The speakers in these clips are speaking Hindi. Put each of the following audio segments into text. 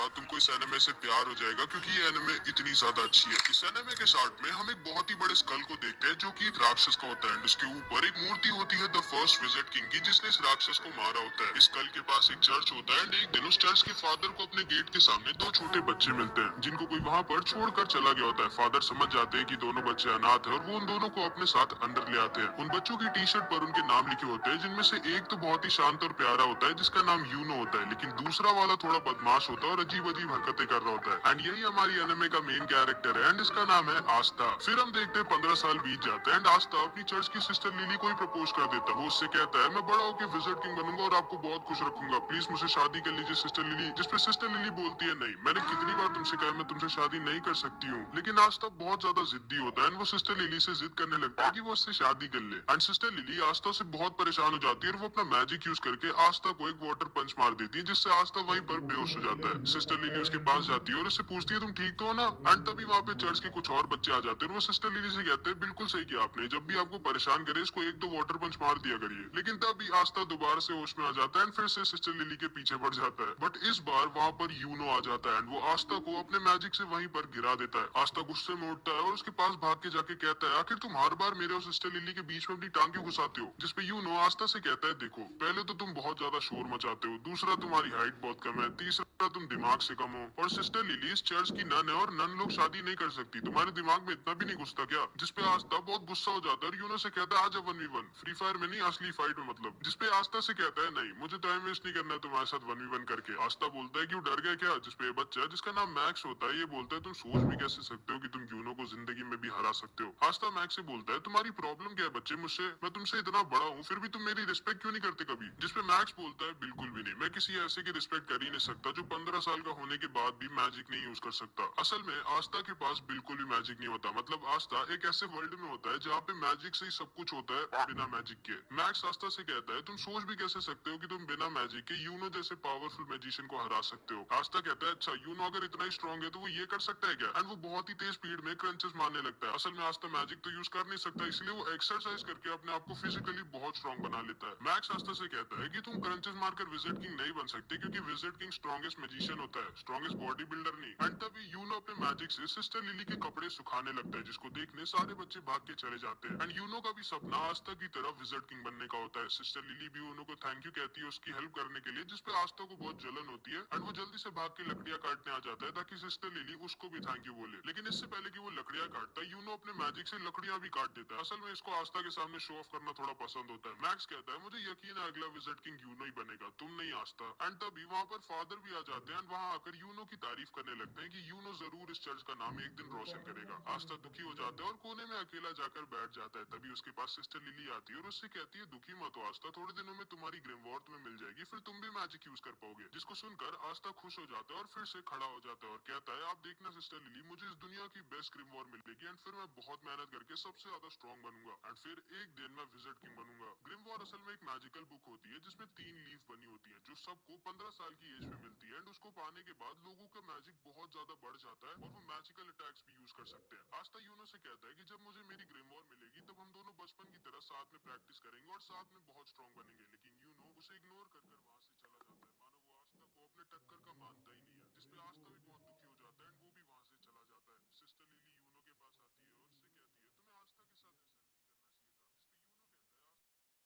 बाद तुमको इस एनिमे से प्यार हो जाएगा क्योंकि ये एनिमे इतनी ज्यादा अच्छी है। इस एनिमे के स्टार्ट में हम एक बहुत ही बड़े स्कल को देखते हैं जो कि एक राक्षस का होता है। उसके ऊपर एक मूर्ति होती है द फर्स्ट विजिट किंग की, जिसने इस राक्षस को मारा होता है। इस स्कल के पास एक चर्च होता है एंड एक दिन उस चर्च के फादर को अपने गेट के सामने दो छोटे बच्चे मिलते हैं जिनको कोई वहाँ पर छोड़कर चला गया होता है। फादर समझ जाते हैं कि दोनों बच्चे अनाथ है और वो उन दोनों को अपने साथ अंदर ले आते हैं। उन बच्चों की टी शर्ट पर उनके नाम लिखे होते हैं, जिनमें से एक तो बहुत ही शांत और प्यारा होता है जिसका नाम यूनो होता है, लेकिन दूसरा वाला थोड़ा बदमाश होता है और अजीब अजीब हरकतें कर रहा होता है। एंड यही हमारी एनिमे का मेन कैरेक्टर है एंड इसका नाम है आस्था। फिर हम देखते हैं 15 साल बीत जाते हैं एंड आस्था अपनी चर्च की सिस्टर लिली को ही प्रपोज कर देता है। वो उससे कहता है मैं बड़ा होकर विजिट किंग बनूंगा और आपको बहुत खुश रखूंगा, प्लीज मुझसे शादी कर लीजिए सिस्टर लिली। जिसपे सिस्टर लिली बोलती है नहीं, मैंने कितनी बार तुमसे कहा मैं तुमसे शादी नहीं कर सकती हूँ। लेकिन आस्था बहुत ज्यादा जिद्दी होता है एंड वो सिस्टर लिली से जिद करने लगता है कि वो उससे शादी कर ले। एंड सिस्टर लिली आस्था से बहुत परेशान हो जाती है और वो अपना मैजिक यूज करके आस्था को एक वाटर पंच मार देती है, जिससे आस्था वहीं पर बेहोश हो जाता है। सिस्टर लिली उसके पास जाती है और उससे पूछती है तुम ठीक तो हो ना। एंड तभी वहाँ पे चर्च के कुछ और बच्चे आ जाते हैं और वो सिस्टर लिली से कहते हैं बिल्कुल सही किया आपने, जब भी आपको परेशान करे इसको एक दो वाटर पंच मार दिया करिए। लेकिन तभी आस्था दोबारा से होश में आ जाता है एंड फिर से सिस्टर लिली के पीछे बढ़ जाता है। बट इस बार वहाँ पर यूनो आ जाता है एंड वो आस्था को अपने मैजिक से वहीं पर गिरा देता है। आस्था गुस्से में उठता है और उसके पास भाग के जाके कहता है आखिर तुम हर बार मेरे और सिस्टर लिली के बीच में अपनी टांग क्यों घुसाते हो। जिसपे यूनो आस्था से कहता है देखो, पहले तो तुम बहुत ज्यादा शोर मचाते हो, दूसरा तुम्हारी हाइट बहुत कम है, तीसरा तुम दिमाग से कम हो, और सिस्टर लिली इस चर्च की नन है और नन लोग शादी नहीं कर सकती, तुम्हारे दिमाग में इतना भी नहीं घुसता क्या। जिसपे आस्था बहुत गुस्सा हो जाता है और यूनो से कहता है आजा 1v1, फ्री फायर में नहीं असली फाइट में मतलब। जिसपे आस्था से कहता है नहीं, मुझे टाइम वेस्ट नहीं करना है तुम्हारे साथ 1v1 करके। आस्था बोलता है क्यों, डर गया क्या। जिसपे ये बच्चा जिसका नाम मैक्स होता है ये बोलता है तुम सोच भी कैसे सकते हो कि तुम यूनो को जिंदगी में भी हरा सकते हो। आस्था मैक्स से बोलता है तुम्हारी प्रॉब्लम क्या है बच्चे, मुझसे मैं तुमसे इतना बड़ा हूँ फिर भी तुम मेरी रिस्पेक्ट क्यों नहीं करते कभी। जिसपे मैक्स बोलता है बिल्कुल भी नहीं, मैं किसी ऐसे की रिस्पेक्ट कर ही नहीं सकता जो 15 साल का होने के बाद भी मैजिक नहीं यूज कर सकता। असल में आस्था के पास बिल्कुल भी मैजिक नहीं होता, मतलब आस्था एक ऐसे वर्ल्ड में होता है जहाँ पे मैजिक से ही सब कुछ होता है बिना मैजिक के। मैक्स आस्था से कहता है तुम सोच भी कैसे सकते हो कि तुम बिना मैजिक के यूनो जैसे पावरफुल मैजिशियन को हरा सकते हो। आस्था कहता है अच्छा यूनो अगर इतना ही स्ट्रॉन्ग है तो वो ये कर सकता है क्या। एंड वो बहुत ही तेज स्पीड में क्रंचेस मारने लगता है। असल में आस्था मैजिक तो यूज कर नहीं सकता, इसलिए वो एक्सरसाइज करके अपने आप को फिजिकली बहुत स्ट्रॉन्ग बना लेता है। मैक्स आस्था से कहता है कि तुम क्रंचेस मारकर विजिट किंग नहीं बन सकते क्योंकि विजिट किंग स्ट्रॉन्गेस्ट मैजिशियन होता है, स्ट्रॉन्गेस्ट बॉडी बिल्डर नहीं। एंड तभी यूनो अपने मैजिक से सिस्टर लिली के कपड़े सुखाने लगता है, जिसको देखने सारे बच्चे भाग के चले जाते हैं। एंड यूनो का भी सपना आस्था की तरह विजिट किंग बनने का होता है। सिस्टर लिली भी यूनो को थैंक यू कहती है उसकी हेल्प करने के लिए, जिसपे आस्था को बहुत जलन होती है एंड वो जल्दी से भाग के लकड़ियां काटने आ जाता है ताकि सिस्टर लिली उसको भी थैंक यू बोले। लेकिन इससे पहले कि वो लकड़ियां काटता है यूनो अपने मैजिक से लकड़ियां भी काट देता है। असल में इसको आस्था के सामने शो ऑफ करना थोड़ा पसंद होता है। मैक्स कहता है मुझे यकीन है अगला विजिट किंग यूनो ही बनेगा, तुम नहीं आस्था। एंड तभी वहाँ पर फादर भी आ जाते हैं एंड वहाँ आकर यूनो की तारीफ करने लगते हैं कि यूनो जरूर इस चर्च का नाम एक दिन रोशन करेगा। आस्था दुखी हो जाता है और कोने में अकेला जाकर बैठ जाता है। तभी उसके पास सिस्टर लिली आती है और उससे कहती है दुखी मत हो आस्था, थोड़े दिनों में तुम्हारी ग्रिमवॉर तुम्हें मिल जाएगी, फिर तुम भी मैजिक यूज कर पाओगे। जिसको सुनकर आस्था खुश हो जाता है और फिर से खड़ा हो जाता है और कहता है आप देखना सिस्टर लिली, मुझे इस दुनिया की बेस्ट ग्रिमवॉर मिलेगी एंड फिर मैं बहुत मेहनत करके सबसे ज्यादा स्ट्रॉन्ग बनूंगा एंड फिर एक दिन मैं विजिट किंग बनूंगा। ग्रिमवॉर असल में एक मैजिकल बुक होती है जिसमें 3 लीफ बनी होती है जो सबको 15 साल की एज में मिलती है एंड उसको पाने के बाद लोगों का मैजिक बहुत ज्यादा बढ़ जाता है और वो मैजिकल अटैक्स भी यूज कर सकते हैं। आस्था यूनो से कहता है कि जब मुझे मेरी ग्रिमवॉर मिलेगी तब हम दोनों बचपन की तरह साथ में प्रैक्टिस करेंगे और साथ में बहुत स्ट्रॉन्ग बनेंगे। लेकिन यूनो उसे इग्नोर कर वहां से चला जाता है, मानो वो आस्था को अपने टक्कर का मानता ही नहीं है। जिसपे आस्था भी बहुत दुखी हो जाता है एंड वो भी वहां से चला जाता है। सिस्टर लिली यूनो के पास आती है और उससे कहती है तुम्हें आस्था के साथ ऐसा नहीं करना चाहिए था। जिसपे यूनो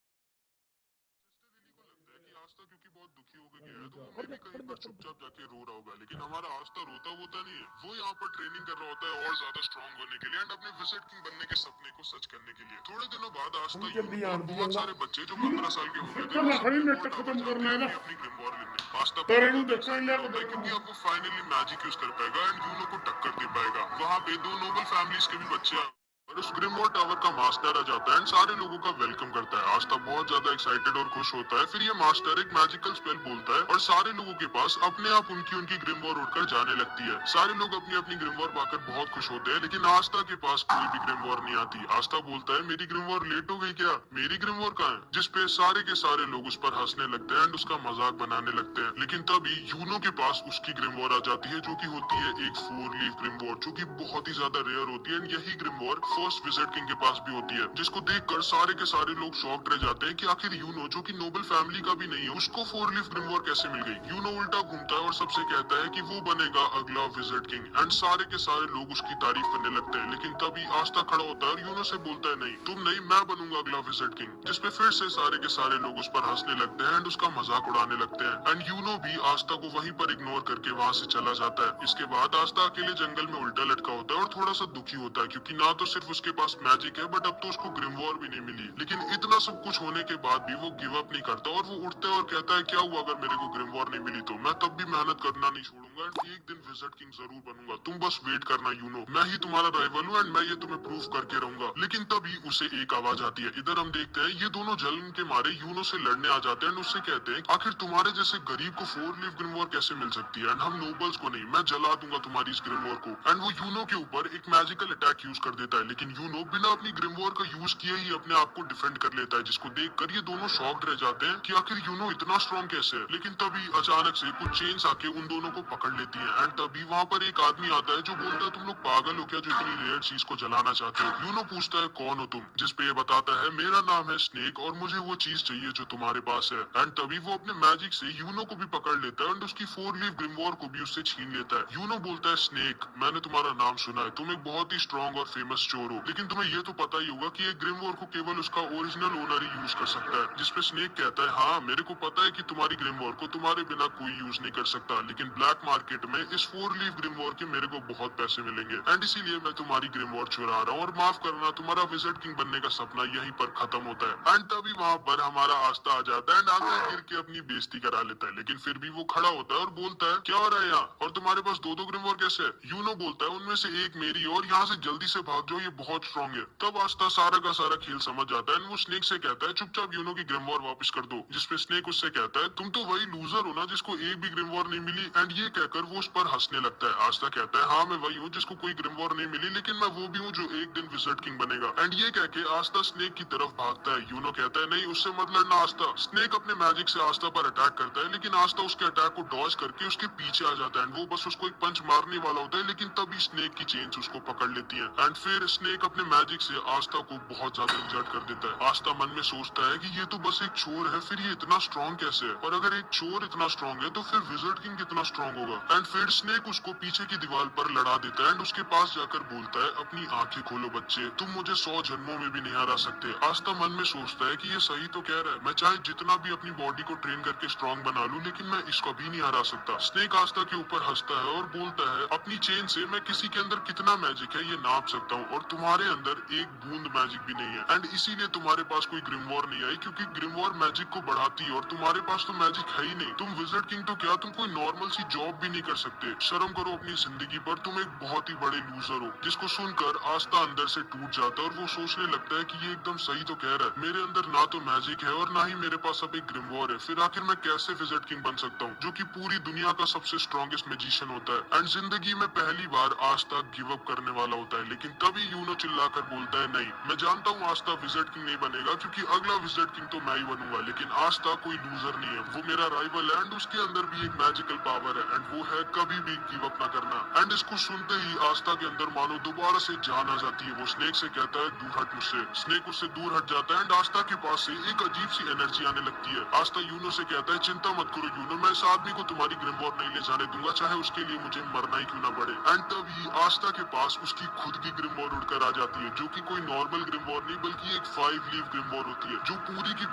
कहता है सिस्टर लिली को लगता है कि आस्था क्योंकि बहुत दुखी होकर गया है तो वो मे भी कहीं पर चुपचाप जाके रो रहा होगा, लेकिन हमारा आस्था रोता होता नहीं है, वो यहाँ पर ट्रेनिंग कर रहा होता है और ज्यादा स्ट्रॉन्ग होने के लिए एंड अपने विजिट किंग बनने के सपने को सच करने के लिए। थोड़े दिनों बाद आस्था यूनो और बहुत सारे बच्चे जो 15 साल के हो गए थे वो सब ग्रिमवॉर टावर जाते हैं अपनी अपनी ग्रिमवॉर लेने। आस्था बहुत ज्यादा एक्साइटेड होता है क्योंकि अब वो फाइनली मैजिक यूज कर पाएगा एंड यूनो को टक्कर दे पाएगा। वहाँ पे दो नोबल फैमिलीज के भी बच्चे और उस ग्रिमवॉर टावर का मास्टर आ जाता है एंड सारे लोगों का वेलकम करता है। आस्था बहुत ज्यादा एक्साइटेड और खुश होता है। फिर ये मास्टर एक मैजिकल स्पेल बोलता है और सारे लोगों के पास अपने आप उनकी उनकी ग्रिमवॉर उड़कर जाने लगती है। सारे लोग अपनी अपनी ग्रिमवॉर पाकर बहुत खुश होते हैं, लेकिन आस्था के पास कोई भी ग्रिमवॉर नहीं आती। आस्था बोलता है मेरी ग्रिमवॉर लेट हो गई क्या, मेरी ग्रिमवॉर कहाँ है। जिसपे सारे के सारे लोग उस पर हंसने लगते हैं एंड उसका मजाक बनाने लगते हैं। लेकिन तभी यूनो के पास उसकी ग्रिमवॉर आ जाती है जो की होती है एक 4 लीफ ग्रिमवॉर, जो की बहुत ही ज्यादा रेयर होती है एंड यही ग्रिमवॉर फर्स्ट विजिट किंग के पास भी होती है, जिसको देखकर सारे के सारे लोग शॉक्ड रह जाते हैं कि आखिर यूनो जो कि नोबल फैमिली का भी नहीं है, उसको 4 लीफ ग्रिमवॉर कैसे मिल गई। यूनो उल्टा घूमता है और सबसे कहता है कि वो बनेगा अगला विजिट किंग एंड सारे के सारे लोग उसकी तारीफ करने लगते हैं। लेकिन तभी आस्था खड़ा होता है और यूनो से बोलता है नहीं, तुम नहीं, मैं बनूंगा अगला विजिट किंग, जिसपे फिर से सारे के सारे लोग उस पर हंसने लगते हैं एंड उसका मजाक उड़ाने लगते हैं एंड यूनो भी आस्था को वहीं पर इग्नोर करके वहां से चला जाता है। इसके बाद आस्था अकेले जंगल में उल्टा लटका होता है और थोड़ा सा दुखी होता है, क्योंकि ना तो सिर्फ उसके पास मैजिक है बट अब तो उसको ग्रिमवॉर भी नहीं मिली। लेकिन इतना सब कुछ होने के बाद भी वो गिव अप नहीं करता और वो उठता है और कहता है क्या हुआ अगर मेरे को ग्रिमवॉर नहीं मिली तो मैं तब भी मेहनत करना नहीं छोड़ूंगा एंड एक दिन विजिट किंग जरूर बनूंगा, तुम बस वेट करना यूनो, मैं ही तुम्हारा राइवल हूँ एंड मैं ये तुम्हें प्रूव करके रहूंगा। लेकिन तभी उसे एक आवाज आती है। इधर हम देखते हैं ये दोनों जलन के मारे यूनो से लड़ने आ जाते हैं एंड उससे कहते हैं आखिर तुम्हारे जैसे गरीब को 4 लीफ ग्रिमवॉर कैसे मिल सकती है एंड हम नोबल्स को नहीं, मैं जला दूंगा तुम्हारी इस ग्रिमवॉर को। एंड वो यूनो के ऊपर एक मैजिकल अटैक यूज कर देता है, लेकिन यूनो बिना अपनी ग्रिमवॉर का यूज किए ही अपने आप को डिफेंड कर लेता है, जिसको देखकर ये दोनों शॉक्ड रह जाते हैं कि आखिर यूनो इतना स्ट्रॉन्ग कैसे है। लेकिन तभी अचानक से कुछ चेन्स आके उन दोनों को पकड़ लेती है एंड तभी वहाँ पर एक आदमी आता है जो बोलता है तुम लोग पागल हो क्या जो इतनी रेयर चीज को जलाना चाहते हो। यूनो पूछता है कौन हो तुम, जिसपे ये बताता है मेरा नाम है स्नेक और मुझे वो चीज चाहिए जो तुम्हारे पास है। एंड तभी वो अपने मैजिक से यूनो को भी पकड़ लेता है एंड उसकी 4 लीफ ग्रिमवॉर को भी उससे छीन लेता है। यूनो बोलता है स्नेक, मैंने तुम्हारा नाम सुना है, तुम एक बहुत ही स्ट्रॉन्ग और फेमस चोर हो, लेकिन तुम्हें ये तो पता ही होगा कि एक ग्रिमवॉर को केवल उसका ओरिजिनल ओनर ही यूज कर सकता है। जिसपे स्नेक कहता है हाँ मेरे को पता है कि तुम्हारी ग्रिमवॉर को तुम्हारे बिना कोई यूज नहीं कर सकता, लेकिन ब्लैक मार्केट में इस 4 लीफ ग्रिमवॉर के मेरे को बहुत पैसे मिलेंगे एंड इसीलिए मैं तुम्हारी ग्रिमवॉर चुरा रहा हूँ और माफ करना तुम्हारा विजिट किंग बनने का सपना यहीं पर खत्म होता है। एंड तभी वहाँ पर हमारा आस्था आ जाता है एंड आस्था गिर के अपनी बेइज्जती करा लेता है, लेकिन फिर भी वो खड़ा होता है और बोलता है क्या हो रहा है यहाँ और तुम्हारे पास दो ग्रिमवॉर कैसे है। यूनो बोलता है उनमें से एक मेरी और यहाँ से जल्दी से भाग जाओ, ये बहुत स्ट्रॉन्ग है। तब आस्था सारा का सारा खेल समझ जाता है एंड वो स्नेक से कहता है चुपचाप यूनो की ग्रिमवॉर वापस कर दो, जिसपे स्नेक उससे कहता है तुम तो वही लूजर हो ना जिसको एक भी ग्रिमवॉर नहीं मिली। एंड ये कहकर वो उस पर हंसने लगता है। आस्था कहता है हाँ मैं वही हूँ जिसको कोई ग्रिमवॉर नहीं मिली, लेकिन मैं वो भी हूँ जो एक दिन विजिट किंग बनेगा। एंड ये कह के आस्था स्नेक की तरफ भागता है। यूनो कहता है नहीं उससे मत लड़ना आस्था। स्नेक अपने मैजिक से आस्था पर अटैक करता है, लेकिन आस्था उसके अटैक को डॉज करके उसके पीछे आ जाता है एंड वो बस उसको एक पंच मारने वाला होता है, लेकिन तभी स्नेक की चेन्स उसको पकड़ लेती है एंड फिर स्नेक अपने मैजिक से आस्था को बहुत ज्यादा इंजर्ड कर देता है। आस्था मन में सोचता है कि ये तो बस एक चोर है, फिर ये इतना स्ट्रॉन्ग कैसे है, और अगर एक चोर इतना स्ट्रॉन्ग है तो फिर विजिट किंग कितना स्ट्रॉन्ग होगा। एंड फिर स्नेक उसको पीछे की दीवार पर लड़ा देता है एंड उसके पास जाकर बोलता है अपनी आंखें खोलो बच्चे, तुम मुझे 100 जन्मों में भी नहीं हरा सकते। आस्था मन में सोचता है कि ये सही तो कह रहा है, मैं चाहे जितना भी अपनी बॉडी को ट्रेन करके स्ट्रॉन्ग बना लूं, लेकिन मैं इसको भी नहीं हरा सकता। स्नेक आस्था के ऊपर हंसता है और बोलता है अपनी चेन से मैं किसी के अंदर कितना मैजिक है ये नाप सकता हूँ, और तुम्हारे अंदर एक बूंद मैजिक भी नहीं है एंड इसीलिए तुम्हारे पास कोई ग्रिमवॉर नहीं आई, क्योंकि ग्रिमवॉर मैजिक को बढ़ाती है और तुम्हारे पास तो मैजिक है ही नहीं। तुम विजिट किंग तो क्या, तुम कोई नॉर्मल सी जॉब भी नहीं कर सकते। शर्म करो अपनी जिंदगी पर, तुम एक बहुत ही बड़े लूजर हो। जिसको सुनकर आस्था अंदर से टूट जाता है और वो सोचने लगता है कि ये एकदम सही तो कह रहा है, मेरे अंदर ना तो मैजिक है और ना ही मेरे पास अब एक ग्रिमवॉर है, फिर आखिर मैं कैसे विजिट किंग बन सकता हूँ जो कि पूरी दुनिया का सबसे स्ट्रॉन्गेस्ट मैजिशियन होता है। एंड जिंदगी में पहली बार आस्था गिव अप करने वाला होता है, लेकिन तभी यूनो चिल्लाकर बोलता है नहीं, मैं जानता हूँ आस्था विजिट किंग नहीं बनेगा क्योंकि अगला विजिट किंग तो मैं ही बनूंगा, लेकिन आस्था कोई लूजर नहीं है, वो मेरा राइवल है एंड उसके अंदर भी एक मैजिकल पावर है एंड वो है कभी भी गिव अप ना करना। एंड इसको सुनते ही आस्था के अंदर मानो दोबारा से जान आ जाती है। वो स्नेक से कहता है दूर हट मुझसे। स्नेक उससे दूर हट जाता है एंड आस्था के पास से एक अजीब सी एनर्जी आने लगती है। आस्था यूनो से कहता है चिंता मत करो यूनो, मैं इस आदमी को तुम्हारी ग्रिमवॉर नहीं ले जाने दूंगा, चाहे उसके लिए मुझे मरना ही क्यों ना पड़े। एंड तभी आस्था के पास उसकी खुद की ग्रिमवॉर उड़कर आ जाती है, जो कि कोई नॉर्मल ग्रिमवॉर नहीं बल्कि एक 5 लीफ ग्रिमवॉर होती है, जो पूरी की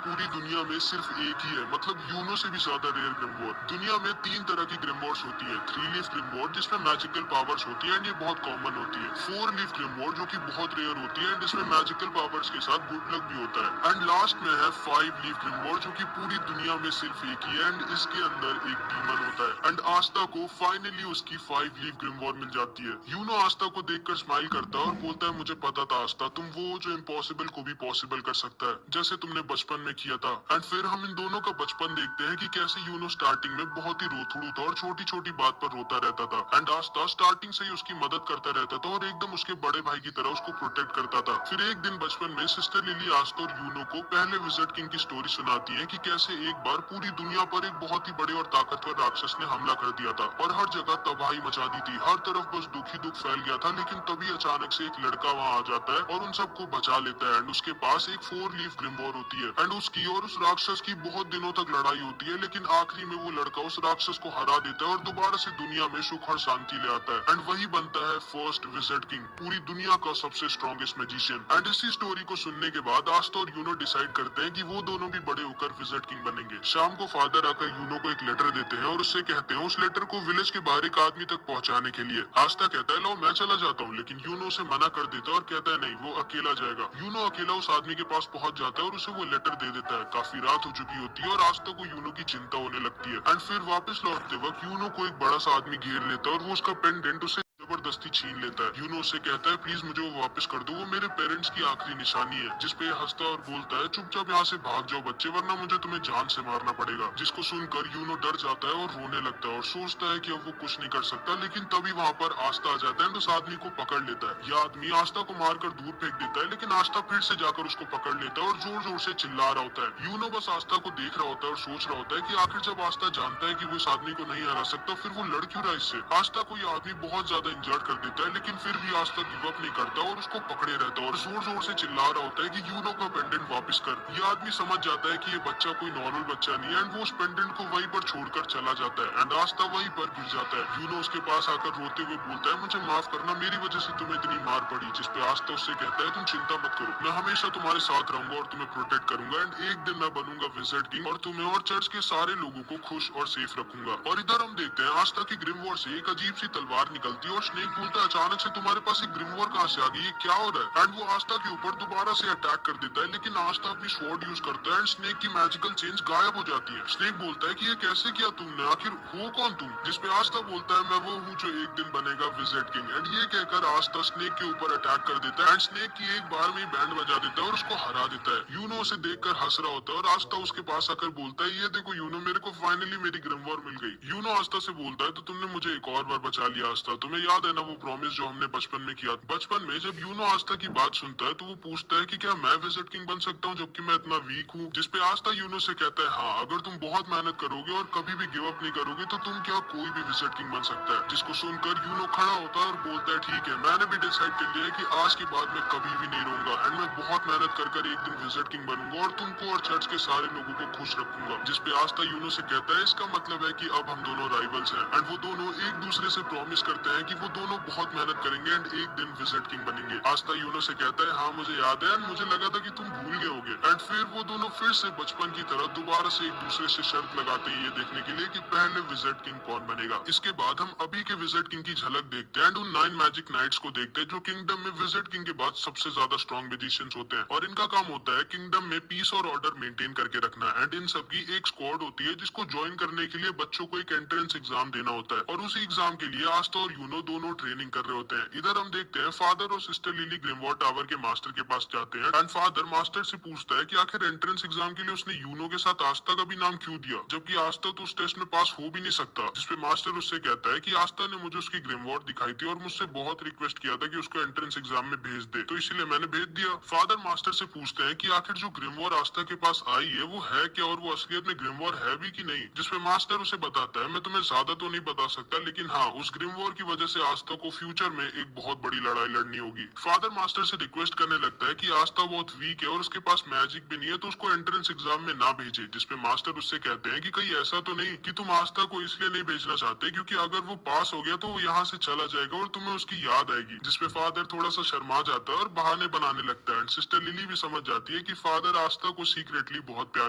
पूरी दुनिया में सिर्फ एक ही है, मतलब यूनो से भी ज्यादा रेयर ग्रिमवॉर। दुनिया में 3 तरह की ग्रिमवॉर्स होती है। 3 लीफ ग्रिमवॉर जिसमें मैजिकल पावर्स होती है एंड ये बहुत कॉमन होती है। 4 लीफ ग्रिमवॉर जो कि बहुत रेयर होती है एंड इसमें मैजिकल पावर्स के साथ गुड लक भी होता है। एंड लास्ट में है 5 लीफ ग्रिमवॉर जो कि पूरी दुनिया में सिर्फ एक ही है एंड इसके अंदर एक डीमन होता है। एंड आस्था को फाइनली उसकी 5 लीफ ग्रिमवॉर मिल जाती है। यूनो आस्था को देखकर स्माइल करता है और बोलता है मुझे पता था आस्था, तुम वो जो इम्पॉसिबल को भी पॉसिबल कर सकता है, जैसे तुमने बचपन में किया था। एंड फिर हम इन दोनों का बचपन देखते हैं कि कैसे यूनो स्टार्टिंग में बहुत ही रोतड़ू था और छोटी छोटी बात पर रोता रहता था। एंड आस्था स्टार्टिंग से ही उसकी मदद करता रहता था और एकदम उसके बड़े भाई की तरह उसको प्रोटेक्ट करता था। फिर एक दिन बचपन में सिस्टर लिली आस्था और यूनो को पहले विजिट किंग की स्टोरी सुनाती है कि कैसे एक बार पूरी दुनिया पर एक बहुत ही बड़े और ताकतवर राक्षस ने हमला कर दिया था और हर जगह तबाही मचा दी थी। हर तरफ बस दुख ही दुख फैल गया था। लेकिन तभी अचानक से एक लड़का वहाँ आ जाता है और उन सबको बचा लेता है। एंड उसके पास एक 4 लीफ ग्रिमवॉर होती है एंड उसकी और उस राक्षस की बहुत दिनों तक लड़ाई होती है। लेकिन आखिरी में वो लड़का उस राक्षस को हरा देता है और दोबारा से दुनिया में सुख और शांति ले आता है। एंड वही बनता है फर्स्ट विजिट किंग, पूरी दुनिया का सबसे स्ट्रॉन्गेस्ट मैजिशियन। एंड इसी स्टोरी को सुनने के बाद आस्था और यूनो डिसाइड करते हैं कि वो दोनों भी बड़े होकर विजिट किंग बनेंगे। शाम को फादर आकर यूनो को एक लेटर देते हैं और उससे कहते हैं उस लेटर को विलेज के बाहर एक आदमी तक पहुंचाने के लिए। आस्था कहता है लो मैं चला जाता हूँ, लेकिन यूनो उसे मना कर देता है और कहता है नहीं, वो अकेला जाएगा। यूनो अकेला उस आदमी के पास पहुंच जाता है और उसे वो लेटर दे देता है। काफी रात हो चुकी होती है और आस्था को यूनो की चिंता होने लगती है। एंड फिर वापस लौटते वक्त यूनो को एक बड़ा सा आदमी घेर लेता है और वो उसका पेंडेंट उसे जबरदस्ती छीन लेता है। यूनो उससे कहता है प्लीज मुझे वो वापस कर दो, वो मेरे पेरेंट्स की आखिरी निशानी है। जिसपे हंसता और बोलता है चुपचाप यहाँ से भाग जाओ बच्चे, वरना मुझे तुम्हें जान से मारना पड़ेगा। जिसको सुनकर यूनो डर जाता है और रोने लगता है और सोचता है कि अब वो कुछ नहीं कर सकता। लेकिन तभी वहाँ पर आस्था आ जाता है और उस आदमी को पकड़ लेता है। यह आदमी आस्था को मारकर दूर फेंक देता है, लेकिन आस्था फिर से जाकर उसको पकड़ लेता है और जोर जोर से चिल्ला रहा होता है। यूनो बस आस्था को देख रहा होता है और सोच रहा होता है कि आखिर जब आस्था जानता है कि वो इस आदमी को नहीं हरा सकता, फिर वो लड़ क्यों रहा है इससे। आस्था को यह आदमी बहुत ज्यादा इंजर्ड कर देता है, लेकिन फिर भी आस्था गिव अप नहीं करता और उसको पकड़े रहता है और जोर जोर से चिल्ला रहा होता है कि यूनो का पेंडेंट वापस कर। यह आदमी समझ जाता है कि ये बच्चा कोई नॉर्मल बच्चा नहीं है एंड वो उस पेंडेंट को वहीं पर छोड़कर चला जाता है। एंड आस्था वहीं पर गिर जाता है। यूनो उसके पास आकर रोते हुए बोलता है मुझे माफ करना, मेरी वजह से तुम्हें इतनी मार पड़ी। जिसपे आस्था उससे कहता है तुम चिंता मत करो, मैं हमेशा तुम्हारे साथ रहूंगा और तुम्हें प्रोटेक्ट करूंगा। एंड एक दिन मैं बनूंगा विजिट किंग और तुम्हें और चर्च के सारे लोगों को खुश और सेफ रखूंगा। और इधर हम देखते हैं आस्था की ग्रिमवॉर से एक अजीब सी तलवार निकलती है और स्नेक बोलता है अचानक से तुम्हारे पास एक ग्रिमवॉर कहाँ से आ गई, ये क्या हो रहा है। एंड वो आस्था के ऊपर दोबारा से अटैक कर देता है, लेकिन आस्था अपनी स्वॉर्ड यूज करता है एंड स्नेक की मैजिकल चेंज गायब हो जाती है। स्नेक बोलता है कि ये कैसे किया तुमने, आखिर हो कौन तुम। जिसपे आस्था बोलता है मैं वो हूँ जो एक दिन बनेगा विजिट किंग। एंड ये कहकर आस्था स्नेक के ऊपर अटैक कर देता है एंड स्नेक की एक बार में बैंड बजा देता है और उसको हरा देता है। यूनो उसे देखकर हंस रहा होता है और आस्था उसके पास आकर बोलता है ये देखो यूनो, मेरे को फाइनली मेरी ग्रिमवॉर मिल गई। यूनो आस्था से बोलता है तो तुमने मुझे एक और बार बचा लिया आस्था, तुम्हें याद है ना वो प्रॉमिस जो हमने बचपन में किया। बचपन में जब यूनो आस्था की बात सुनता है तो वो पूछता है कि क्या मैं विजिट किंग बन सकता हूँ जबकि मैं इतना वीक हूँ। जिसपे आस्था यूनो से कहता है हाँ, अगर तुम बहुत मेहनत करोगे और कभी भी गिव अप नहीं करोगे तो तुम क्या कोई भी विजिट किंग बन सकता है। जिसको सुनकर यूनो खड़ा होता है और बोलता है ठीक है, मैंने भी डिसाइड कर लिया है कि आज के बाद मैं कभी भी नहीं रहूंगा एंड मैं बहुत मेहनत कर एक दिन विजिट किंग बनूंगा और तुमको और चर्च के सारे लोगों को खुश रखूंगा। जिसपे आस्था यूनो से कहता है इसका मतलब है कि अब हम दोनों राइवल्स हैं। एंड वो दोनों एक दूसरे से प्रॉमिस करते हैं कि वो दोनों बहुत मेहनत करेंगे एंड एक दिन विजिट किंग बनेंगे। आस्था यूनो से कहता है हाँ मुझे याद है, मुझे लगा था कि तुम भूल गए होगे। एंड फिर वो दोनों फिर से बचपन की तरह दोबारा से एक दूसरे से शर्त लगाते हैं ये देखने के लिए कि पहले विजिट किंग कौन बनेगा। इसके बाद हम अभी के विजिट किंग की झलक देखते हैं एंड उन 9 मैजिक नाइट्स को देखते हैं जो किंगडम में विजिट किंग के बाद सबसे ज्यादा स्ट्रॉन्ग मैजिशियंस होते हैं। और इनका काम होता है किंगडम में पीस और ऑर्डर मेंटेन करके रखना। एंड इन सबकी एक स्क्वाड होती है जिसको ज्वाइन करने के लिए बच्चों को एक एंट्रेंस एग्जाम देना होता है और उसी एग्जाम के लिए आस्था और यूनो दोनों ट्रेनिंग कर रहे होते हैं। इधर हम देखते हैं फादर और सिस्टर लिली ग्रिमवॉर टावर के मास्टर के पास जाते हैं एंड फादर मास्टर से पूछता है कि आखिर एंट्रेंस एग्जाम के लिए उसने यूनो के साथ आस्था का भी नाम क्यों दिया, जबकि आस्था तो उस टेस्ट में पास हो भी नहीं सकता। जिसपे मास्टर उससे कहता है कि आस्था ने मुझे उसकी ग्रिमवॉर दिखाई थी और मुझसे बहुत रिक्वेस्ट किया था कि उसको एंट्रेंस एग्जाम में भेज दे, तो इसलिए मैंने भेज दिया। फादर मास्टर से पूछते हैं कि आखिर जो ग्रिमवॉर आस्था के पास आई है वो है क्या और वो असलियत में ग्रिमवॉर है भी कि नहीं। जिसपे मास्टर उसे बताता है मैं तुम्हें ज्यादा तो नहीं बता सकता, लेकिन हाँ उस ग्रिमवॉर की वजह से आस्था को फ्यूचर में एक बहुत बड़ी लड़ाई लड़नी होगी। फादर मास्टर से रिक्वेस्ट करने लगता है कि आस्था बहुत वीक है और उसके पास मैजिक भी नहीं है, तो उसको एंट्रेंस एग्जाम में ना भेजे। जिसपे मास्टर उससे कहते हैं कि कहीं ऐसा तो नहीं कि तुम आस्था को इसलिए नहीं भेजना चाहते क्योंकि अगर वो पास हो गया तो वो यहाँ से चला जाएगा और तुम्हें उसकी याद आएगी। जिसपे फादर थोड़ा सा शर्मा जाता है और बहाने बनाने लगता है। सिस्टर लिली भी समझ जाती है कि फादर आस्था को सीक्रेटली बहुत प्यार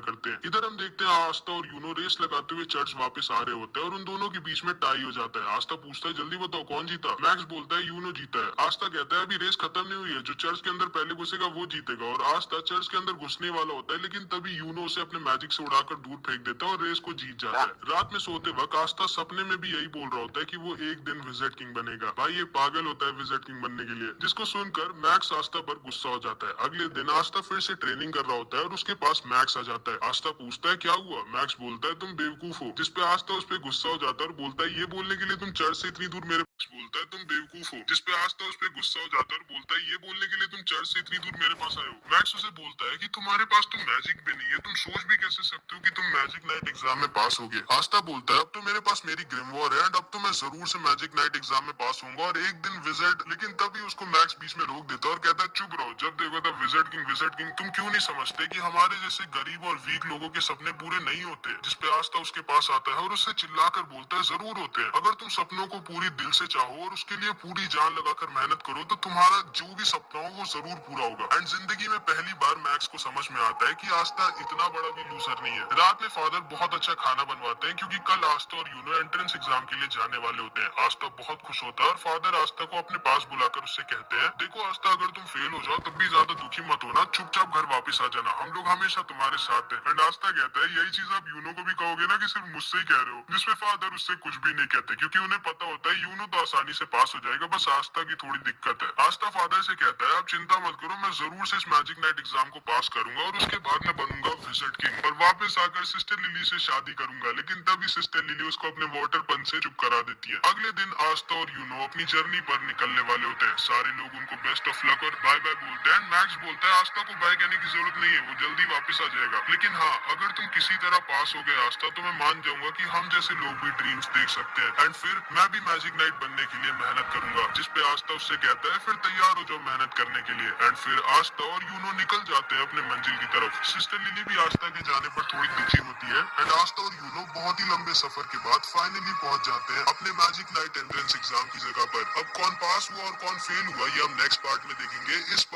करते हैं। इधर हम देखते हैं आस्था और यूनो रेस लगाते हुए चर्च वापस आ रहे होते हैं और उन दोनों के बीच में टाई हो जाता है। आस्था पूछता है जल्दी बताओ कौन जीता? मैक्स बोलता है यूनो जीता है। आस्था कहता है अभी रेस खत्म नहीं हुई है, जो चर्च के अंदर पहले घुसेगा वो जीतेगा। और आस्था चर्च के अंदर घुसने वाला होता है, लेकिन तभी यूनो उसे अपने मैजिक से उड़ाकर दूर फेंक देता है और रेस को जीत जाता है। रात में सोते वक्त आस्था सपने में भी यही बोल रहा होता है कि वो एक दिन विजेट किंग बनेगा। भाई ये पागल होता है विजेट किंग बनने के लिए, जिसको सुनकर मैक्स आस्था पर गुस्सा हो जाता है। अगले दिन आस्था फिर से ट्रेनिंग कर रहा होता है और उसके पास मैक्स आ जाता है। आस्था पूछता है क्या हुआ? मैक्स बोलता है तुम बेवकूफ हो, जिसपे आस्था उस पर गुस्सा हो जाता है और बोलता है ये बोलने के लिए तुम चर्च से इतनी दूर मेरे बोलता है तुम बेवकूफ हो, जिसपे आस्था उस पर गुस्सा हो जाता है और बोलता है ये बोलने के लिए तुम चर्च से इतनी दूर मेरे पास आए हो। मैक्स उसे बोलता है कि तुम्हारे पास तो मैजिक भी नहीं है, तुम सोच भी कैसे सकते हो कि तुम मैजिक नाइट एग्जाम में पास होगे। आस्था बोलता है अब तो मेरे पास मेरी ग्रिमवॉर है एंड अब तो मैं जरूर से मैजिक नाइट एग्जाम में पास होऊंगा और एक दिन विजिट। लेकिन तभी उसको मैक्स बीच में रोक देता है और कहता है चुप रहो, जब देखो तब विजिट किंग तुम क्यों नहीं समझते कि हमारे जैसे गरीब और वीक लोगों के सपने पूरे नहीं होते। जिसपे आस्था उसके पास आता है और उससे चिल्लाकर बोलता है जरूर होते हैं। अगर तुम सपनों को पूरी दिल से चाहो और उसके लिए पूरी जान लगाकर मेहनत करो तो तुम्हारा जो भी सपना हो वो जरूर पूरा होगा। एंड जिंदगी में पहली बार मैक्स को समझ में आता है कि आस्था इतना बड़ा भी लूजर नहीं है। रात में फादर बहुत अच्छा खाना बनवाते हैं क्योंकि कल आस्था और यूनो एंट्रेंस एग्जाम के लिए जाने वाले होते हैं। आस्था बहुत खुश होता है और फादर आस्था को अपने पास बुलाकर उससे कहते हैं देखो आस्था, अगर तुम फेल हो जाओ तब भी ज्यादा दुखी मत होना, चुपचाप घर वापस आ जाना, हम लोग हमेशा तुम्हारे साथ हैं। एंड आस्था कहता है यही चीज आप यूनो को भी कहोगे ना कि सिर्फ मुझसे ही कह रहे हो? जिसपे फादर उससे कुछ भी नहीं कहते क्योंकि उन्हें पता होता है यूनो तो आसानी से पास हो जाएगा, बस आस्था की थोड़ी दिक्कत है। आस्था फादर से कहता है आप चिंता मत करो, मैं जरूर से इस मैजिक नाइट एग्जाम को पास करूंगा और उसके बाद मैं बनूंगा विजिट किंग और वापस आकर सिस्टर लिली से शादी करूंगा। लेकिन तभी सिस्टर लिली उसको अपने वाटर पन से चुप करा देती है। अगले दिन आस्था और यूनो अपनी जर्नी पर निकलने वाले होते हैं। सारे लोग उनको बेस्ट ऑफ लक और बाय बाय बोलते हैं। मैक्स बोलता है आस्था को बाय कहने की जरूरत नहीं है, वो जल्दी वापस आ जाएगा। लेकिन हाँ, अगर तुम किसी तरह पास हो गए आस्था तो मैं मान जाऊंगा कि हम जैसे लोग भी ड्रीम्स देख सकते हैं एंड फिर मैं भी मैजिक नाइट बनने के लिए मेहनत करूंगा। जिसपे आस्था उससे कहता है फिर तैयार हो जाओ मेहनत करने के लिए। एंड फिर आस्था और यूनो निकल जाते हैं अपने मंजिल की तरफ। सिस्टर लिली भी आस्था के जाने पर थोड़ी दुखी होती है एंड आस्था और यूनो बहुत ही लंबे सफर के बाद फाइनली पहुंच जाते हैं अपने मैजिक नाइट एंट्रेंस एग्जाम की जगह पर। अब कौन पास हुआ और कौन फेल हुआ ये हम नेक्स्ट पार्ट में देखेंगे। इस